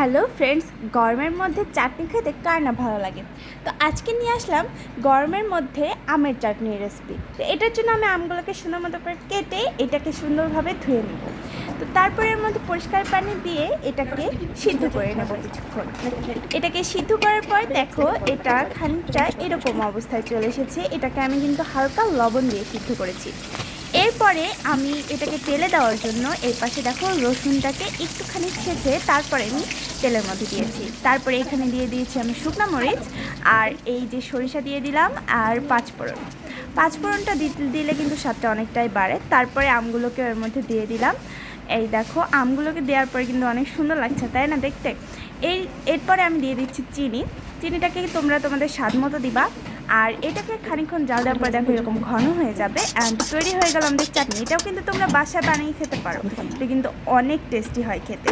Hello friends, গরমের মধ্যে চাটনি খেতে কার না ভালো লাগে। তো আজকে নিয়ে আসলাম গরমের মধ্যে আমের চাটনির রেসিপি। তো এটার জন্য আমি আমগুলোকে সুন্দর মতো করে কেটে এটাকে সুন্দরভাবে ধুয়ে নেব। তো তারপরে এর মধ্যে পরিষ্কার পানি দিয়ে এটাকে সিদ্ধ করে নেব কিছুক্ষণ। এটাকে সিদ্ধ করার পর দেখো এটা খানিকটা এরকম অবস্থায় চলে এসেছে। এটাকে আমি কিন্তু হালকা লবণ দিয়ে সিদ্ধ করেছি। এরপরে আমি এটাকে তেলে দেওয়ার জন্য এর পাশে দেখো রসুনটাকে একটুখানি ছেঁচে তারপরে আমি তেলের মধ্যে দিয়েছি। তারপরে এখানে দিয়ে দিয়েছি আমি শুকনো মরিচ, আর এই যে সরিষা দিয়ে দিলাম, আর পাঁচফোড়নটা দিলে কিন্তু স্বাদটা অনেকটাই বাড়ে। তারপরে আমগুলোকে এর মধ্যে দিয়ে দিলাম। এই দেখো আমগুলোকে দেওয়ার পরে কিন্তু অনেক সুন্দর লাগছে, তাই না দেখতে। এরপরে আমি দিয়ে দিচ্ছি চিনিটাকে তোমরা তোমাদের স্বাদ মতো দিবা। আর এটাকে খানিকক্ষণ জাল দেওয়ার পর দেখো এরকম ঘন হয়ে যাবে, অ্যান্ড তৈরি হয়ে গেল আমাদের চাটনি। এটাও কিন্তু তোমরা বাসায় বানিয়ে খেতে পারো, এটা কিন্তু অনেক টেস্টি হয় খেতে।